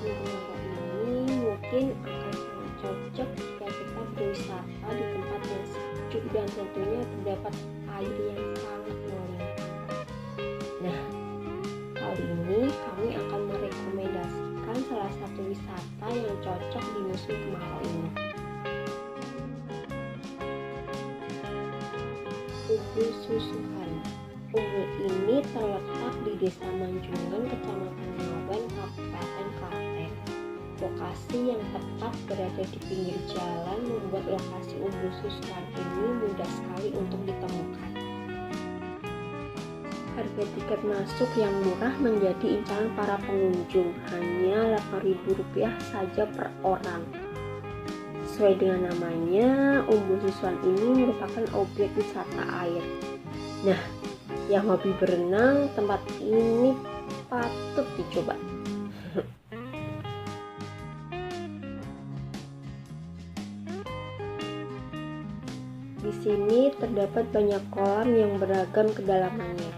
Menara ini mungkin akan sangat cocok jika kita berwisata di tempat yang sejuk dan tentunya terdapat air yang sangat melimpah. Nah, kali ini kami akan merekomendasikan salah satu wisata yang cocok di musim kemarau ini. Umbul Susuhan. Umbul ini terletak di Desa Manjungan, Kecamatan Ngawen, Kabupaten Klaten. Lokasi yang tepat berada di pinggir jalan membuat lokasi Umbul Susuhan ini mudah sekali untuk ditemukan. Harga tiket masuk yang murah menjadi incaran para pengunjung, hanya Rp8.000 saja per orang. Sesuai dengan namanya, Umbul Susuhan ini merupakan objek wisata air. Nah, yang hobi berenang, tempat ini patut dicoba. Di sini terdapat banyak kolam yang beragam kedalamannya,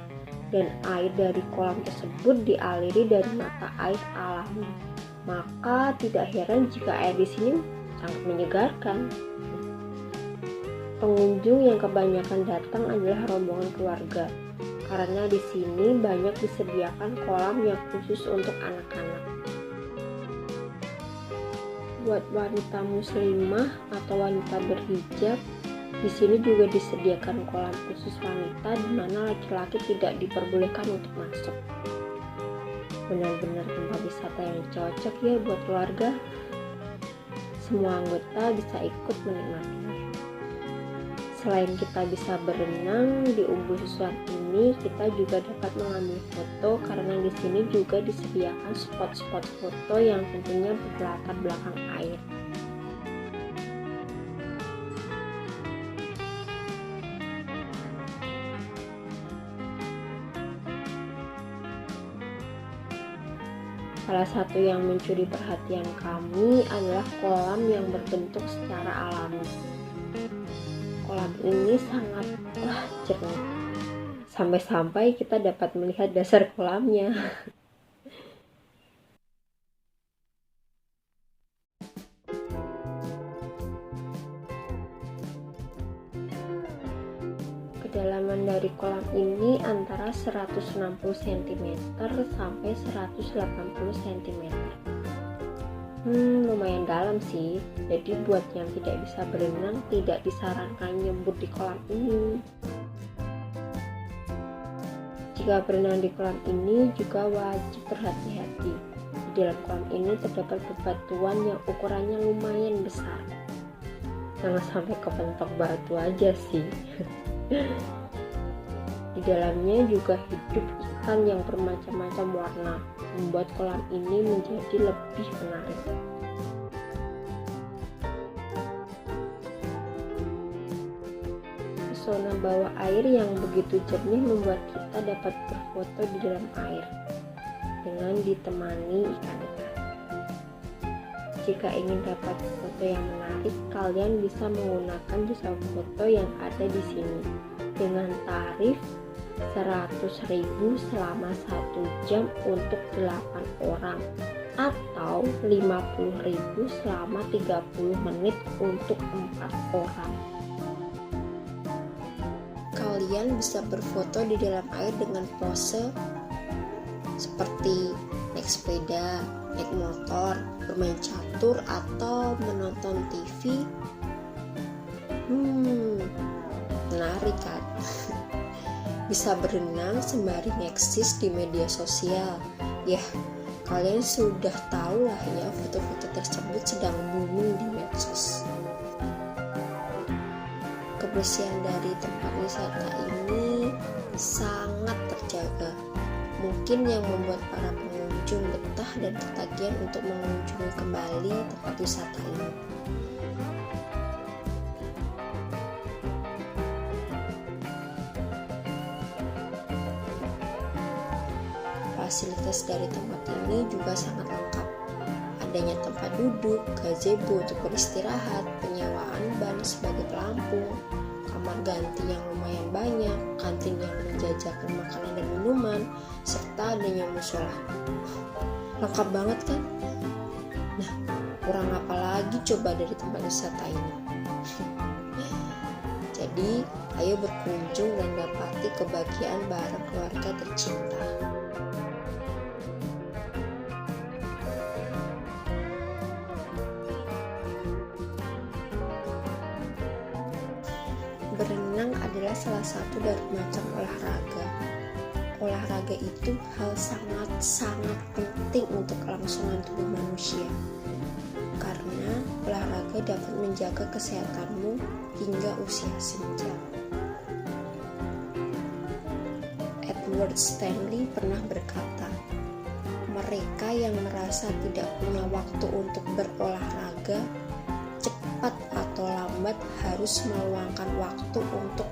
dan air dari kolam tersebut dialiri dari mata air alami. Maka tidak heran jika air di sini sangat menyegarkan. Pengunjung yang kebanyakan datang adalah rombongan keluarga, karena di sini banyak disediakan kolam yang khusus untuk anak-anak. Buat wanita muslimah atau wanita berhijab, di sini juga disediakan kolam khusus wanita di mana laki-laki tidak diperbolehkan untuk masuk. Benar-benar tempat wisata yang cocok ya buat keluarga. Semua anggota bisa ikut menikmatinya. Selain kita bisa berenang di Umbul Susuhan ini, kita juga dapat mengambil foto karena di sini juga disediakan spot-spot foto yang tentunya berlatar belakang air. Salah satu yang mencuri perhatian kami adalah kolam yang berbentuk secara alami. Kolam ini sangatlah jernih, sampai-sampai kita dapat melihat dasar kolamnya. Kedalaman dari kolam ini antara 160 cm sampai 180 cm. Lumayan dalam sih, jadi buat yang tidak bisa berenang tidak disarankan nyebur di kolam ini. Jika berenang di kolam ini juga wajib berhati-hati. Di dalam kolam ini terdapat bebatuan yang ukurannya lumayan besar. Jangan sampai kepentok batu aja sih. Di dalamnya juga hidup ikan yang bermacam-macam warna, membuat kolam ini menjadi lebih menarik. Pesona bawah air yang begitu jernih membuat kita dapat berfoto di dalam air dengan ditemani ikan-ikan. Jika ingin dapat foto yang menarik, kalian bisa menggunakan jasa foto yang ada di sini dengan tarif 100.000 selama 1 jam untuk 8 orang atau 50.000 selama 30 menit untuk 4 orang. Kalian bisa berfoto di dalam air dengan pose seperti naik sepeda, naik motor, bermain catur, atau menonton TV. Menarik kan? Bisa berenang sembari ngeksis di media sosial. Ya, kalian sudah tahu lah ya, foto-foto tersebut sedang booming di medsos. Kebersihan dari tempat wisata ini sangat terjaga. Mungkin yang membuat para pengunjung betah dan ketagihan untuk mengunjungi kembali tempat wisata ini. Fasilitas dari tempat ini juga sangat lengkap. Adanya tempat duduk, gazebo untuk beristirahat, penyewaan ban sebagai pelampung, kamar ganti yang lumayan banyak, kantin yang menjajakan makanan dan minuman, serta adanya musola. Lengkap banget kan? kurang apa lagi coba dari tempat wisata ini? Jadi, ayo berkunjung dan dapati kebahagiaan bareng keluarga tercinta. Berenang adalah salah satu dari macam olahraga. Olahraga itu hal sangat-sangat penting untuk kelangsungan tubuh manusia. Karena olahraga dapat menjaga kesehatanmu hingga usia senja. Edward Stanley pernah berkata, mereka yang merasa tidak punya waktu untuk berolahraga, cepat atau lambat harus meluangkan waktu untuk